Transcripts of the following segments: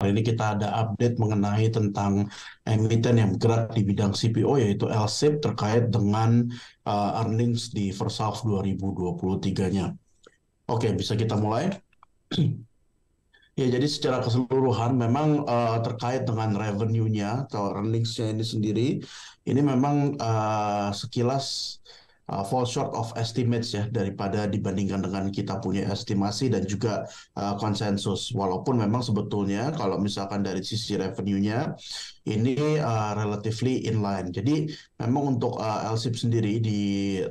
Hari ini kita ada update mengenai tentang emiten yang bergerak di bidang CPO yaitu LSIP terkait dengan earnings di first half 2023-nya. Oke, bisa kita mulai? Ya, jadi secara keseluruhan memang terkait dengan revenue-nya atau earnings-nya ini sendiri, ini memang sekilas fall short of estimates ya daripada dibandingkan dengan kita punya estimasi dan juga konsensus. Walaupun memang sebetulnya kalau misalkan dari sisi revenue-nya ini relatively inline. Jadi memang untuk LSIP sendiri di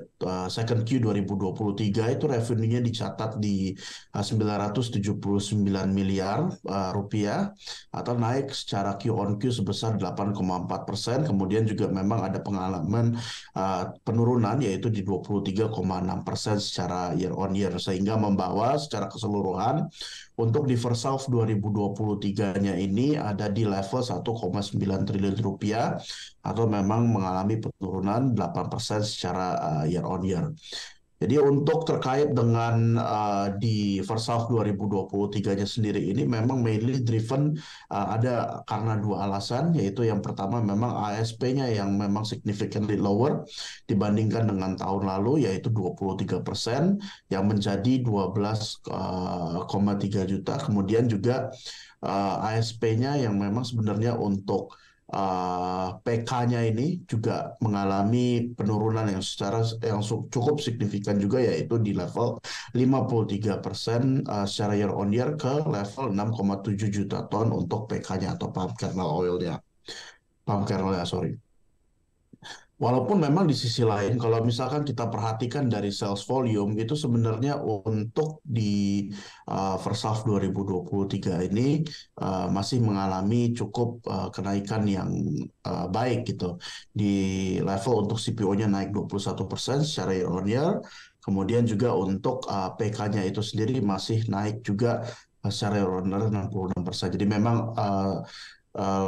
second Q 2023 itu revenue-nya dicatat di 979 miliar rupiah atau naik secara Q on Q sebesar 8,4%. Kemudian juga memang ada pengalaman penurunan yaitu di 23,6% secara year on year sehingga membawa secara keseluruhan untuk di first half 2023-nya ini ada di level 1,9 triliun rupiah atau memang mengalami penurunan 8% secara year on year. Jadi untuk terkait dengan di first half 2023-nya sendiri ini memang mainly driven ada karena dua alasan, yaitu yang pertama memang ASP-nya yang memang significantly lower dibandingkan dengan tahun lalu, yaitu 23% yang menjadi 12,3 juta. Kemudian juga ASP-nya yang memang sebenarnya untuk PK-nya ini juga mengalami penurunan yang cukup signifikan juga yaitu di level 53% secara year on year ke level 6,7 juta ton untuk PK-nya atau palm kernel oil-nya. Palm kernel ya, sorry. Walaupun memang di sisi lain, kalau misalkan kita perhatikan dari sales volume, itu sebenarnya untuk di first half 2023 ini masih mengalami cukup kenaikan yang baik gitu. Di level untuk CPO-nya naik 21% secara year on year, kemudian juga untuk PK-nya itu sendiri masih naik juga secara year on year 66%. Jadi memang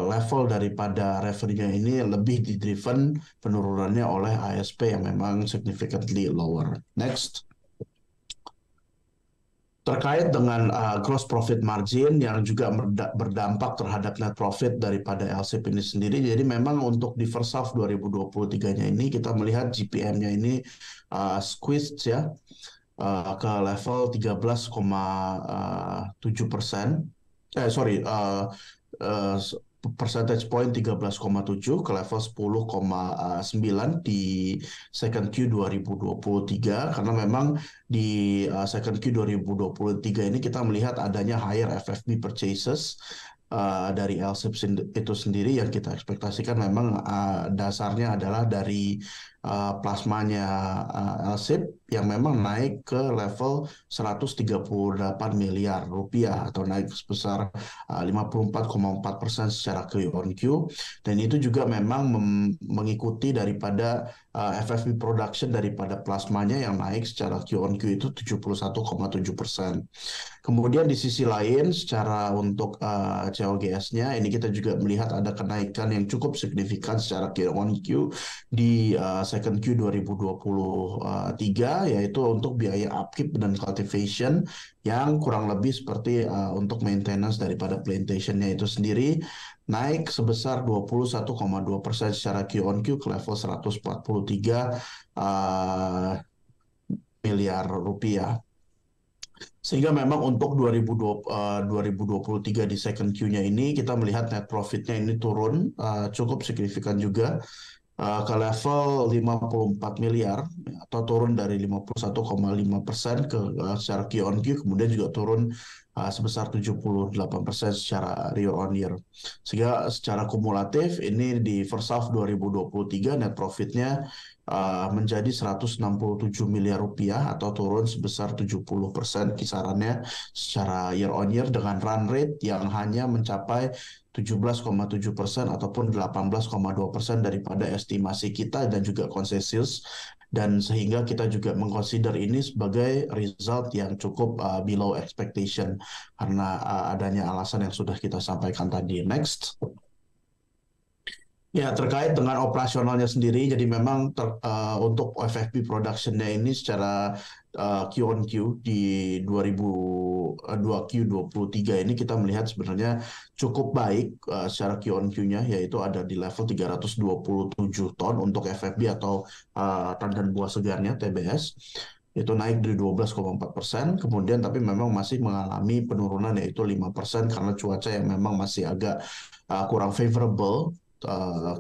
level daripada revenue-nya ini lebih di-driven penurunannya oleh ASP yang memang significantly lower. Next. Terkait dengan gross profit margin yang juga berdampak terhadap net profit daripada LSIP ini sendiri. Jadi memang untuk di first half 2023-nya ini kita melihat GPM-nya ini squeezed ya ke level 13,7%. Uh, percentage point 13,7 ke level 10,9 di second Q 2023 karena memang di second Q 2023 ini kita melihat adanya higher FFB purchases dari LSIP itu sendiri yang kita ekspektasikan memang dasarnya adalah dari plasmanya LSIP yang memang naik ke level 138 miliar rupiah atau naik sebesar 54,4% secara Q on Q dan itu juga memang mengikuti daripada FFB production daripada plasmanya yang naik secara Q on Q itu 71,7%. Kemudian di sisi lain secara untuk COGS-nya ini kita juga melihat ada kenaikan yang cukup signifikan secara Q on Q di second Q 2023 yaitu untuk biaya upkeep dan cultivation yang kurang lebih seperti untuk maintenance daripada plantation-nya itu sendiri naik sebesar 21,2% secara Q on Q ke level 143 miliar rupiah. Sehingga memang untuk 2023 di second Q-nya ini kita melihat net profit-nya ini turun cukup signifikan juga ke level 54 miliar atau turun dari 51,5% ke secara Q on Q kemudian juga turun sebesar 78% secara year on year. Sehingga secara kumulatif ini di first half 2023 net profitnya menjadi 167 miliar rupiah atau turun sebesar 70% kisarannya secara year on year dengan run rate yang hanya mencapai 17,7% ataupun 18,2% daripada estimasi kita dan juga konsensus dan sehingga kita juga mengconsider ini sebagai result yang cukup below expectation karena adanya alasan yang sudah kita sampaikan tadi. Next. Ya, terkait dengan operasionalnya sendiri, jadi memang untuk FFB production-nya ini secara Q on Q di 2Q23 ini kita melihat sebenarnya cukup baik secara Q on Q-nya, yaitu ada di level 327 ton untuk FFB atau tandan buah segarnya TBS. Itu naik dari 12,4%, kemudian tapi memang masih mengalami penurunan yaitu 5% karena cuaca yang memang masih agak kurang favorable.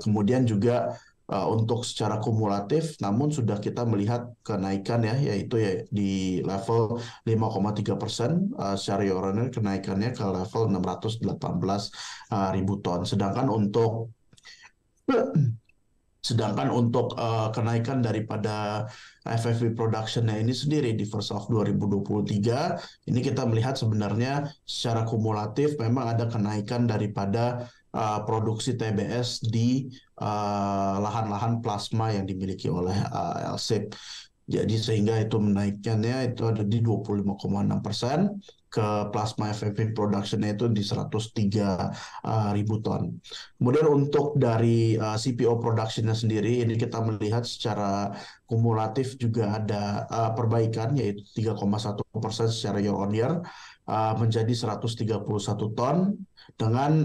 Kemudian juga untuk secara kumulatif, namun sudah kita melihat kenaikan ya, yaitu ya di level 5,3% secara year-on-year kenaikannya ke level 618 ribu ton. Sedangkan untuk kenaikan daripada FFB production-nya ini sendiri di first half 2023, ini kita melihat sebenarnya secara kumulatif memang ada kenaikan daripada produksi TBS di lahan-lahan plasma yang dimiliki oleh LSIP. Jadi sehingga itu menaikkannya itu ada di 25,6%, ke plasma FFB production-nya itu di 103 ribu ton. Kemudian untuk dari CPO production-nya sendiri, ini kita melihat secara kumulatif juga ada perbaikan, yaitu 3,1% secara year on year, menjadi 131 ton, dengan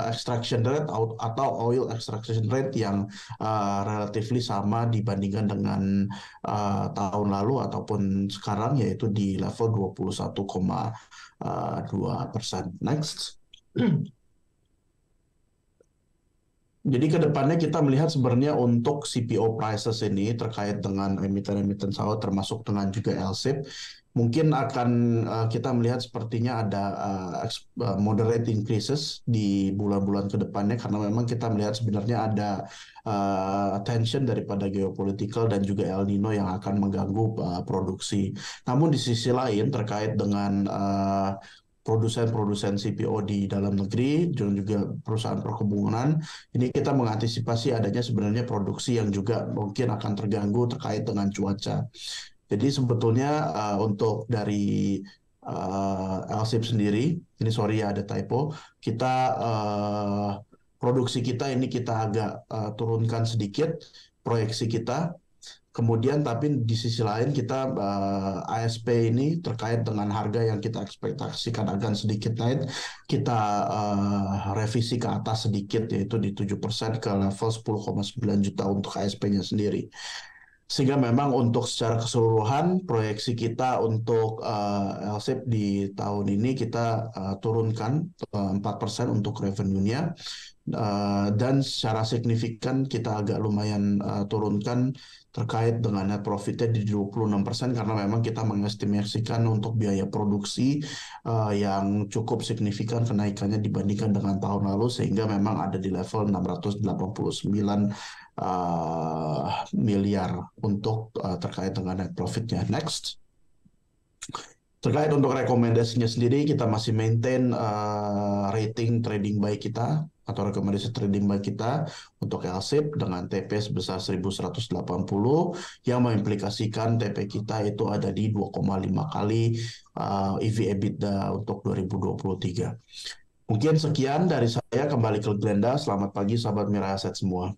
extraction rate atau oil extraction rate yang relatively sama dibandingkan dengan tahun lalu ataupun sekarang, yaitu di level 21,2%. Next. Jadi ke depannya kita melihat sebenarnya untuk CPO prices ini terkait dengan emiten-emiten sahut termasuk dengan juga LSIP, mungkin akan kita melihat sepertinya ada moderate increases di bulan-bulan ke depannya, karena memang kita melihat sebenarnya ada tension daripada geopolitical dan juga El Nino yang akan mengganggu produksi. Namun di sisi lain terkait dengan produsen-produsen CPO di dalam negeri dan juga perusahaan perkebunan, ini kita mengantisipasi adanya sebenarnya produksi yang juga mungkin akan terganggu terkait dengan cuaca. Jadi sebetulnya untuk dari LSIP sendiri, ini sorry ya ada typo, kita produksi kita ini kita agak turunkan sedikit proyeksi kita. Kemudian tapi di sisi lain kita ASP ini terkait dengan harga yang kita ekspektasikan akan sedikit naik, kita revisi ke atas sedikit, yaitu di 7% ke level 10,9 juta untuk ASP-nya sendiri. Sehingga memang untuk secara keseluruhan proyeksi kita untuk LSIP di tahun ini kita turunkan 4% untuk revenue-nya. Dan secara signifikan kita agak lumayan turunkan terkait dengan net profitnya di 26%, karena memang kita mengestimasikan untuk biaya produksi yang cukup signifikan kenaikannya dibandingkan dengan tahun lalu, sehingga memang ada di level 689 miliar untuk terkait dengan net profitnya. Next. Terkait untuk rekomendasinya sendiri, kita masih maintain rating trading buy kita atau rekomendasi trading buy kita untuk LSIP dengan TP sebesar 1180, yang mengimplikasikan TP kita itu ada di 2,5 kali EV/EBITDA untuk 2023. Mungkin sekian dari saya, kembali ke Glenda. Selamat pagi sahabat Mira Aset semua.